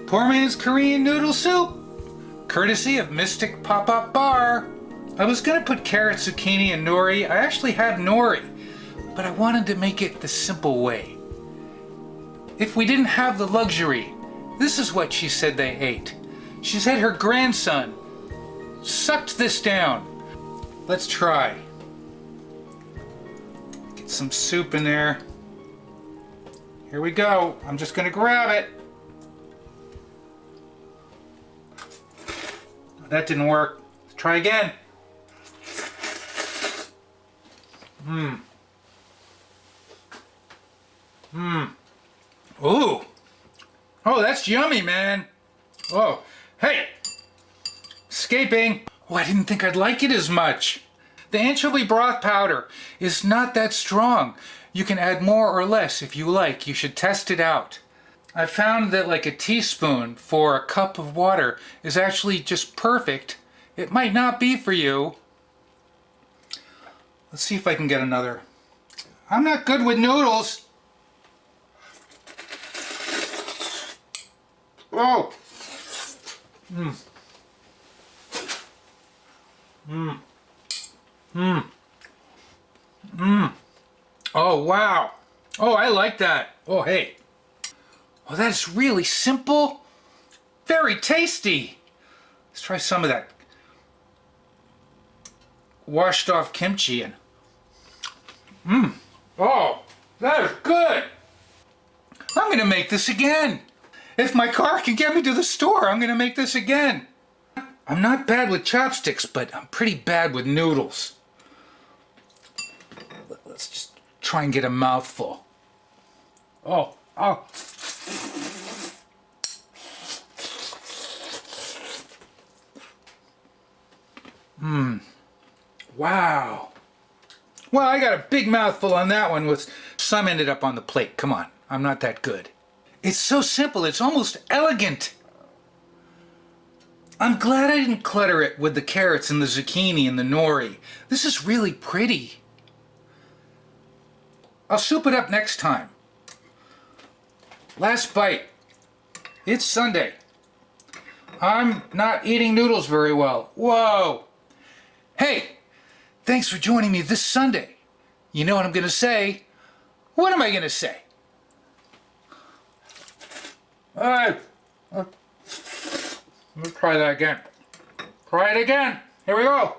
Poor man's Korean noodle soup, courtesy of Mystic Pop-Up Bar. I was gonna put carrot, zucchini, and nori. I actually have nori, but I wanted to make it the simple way. If we didn't have the luxury, this is what she said they ate. She said her grandson sucked this down. Let's try. Get some soup in there. Here we go. I'm just gonna grab it. That didn't work. Let's try again. Ooh. Oh, that's yummy, man. Oh, hey. Escaping. Oh, I didn't think I'd like it as much. The anchovy broth powder is not that strong. You can add more or less if you like. You should test it out. I found that like a teaspoon for a cup of water is actually just perfect. It might not be for you. Let's see if I can get another. I'm not good with noodles. Oh. Oh, wow. Oh, I like that. Oh, hey. Oh, that's really simple. Very tasty. Let's try some of that washed off kimchi and oh, that is good. I'm gonna make this again. If my car can get me to the store, I'm gonna make this again. I'm not bad with chopsticks, but I'm pretty bad with noodles. Let's just try and get a mouthful. Oh. Wow. Well, I got a big mouthful on that one. With some ended up on the plate. Come on, I'm not that good. It's so simple, it's almost elegant. I'm glad I didn't clutter it with the carrots and the zucchini and the nori. This is really pretty. I'll soup it up next time. Last bite. It's Sunday. I'm not eating noodles very well. Whoa. Hey, thanks for joining me this Sunday. You know what I'm gonna say? What am I gonna say? All right. Let's try that again. Try it again. Here we go.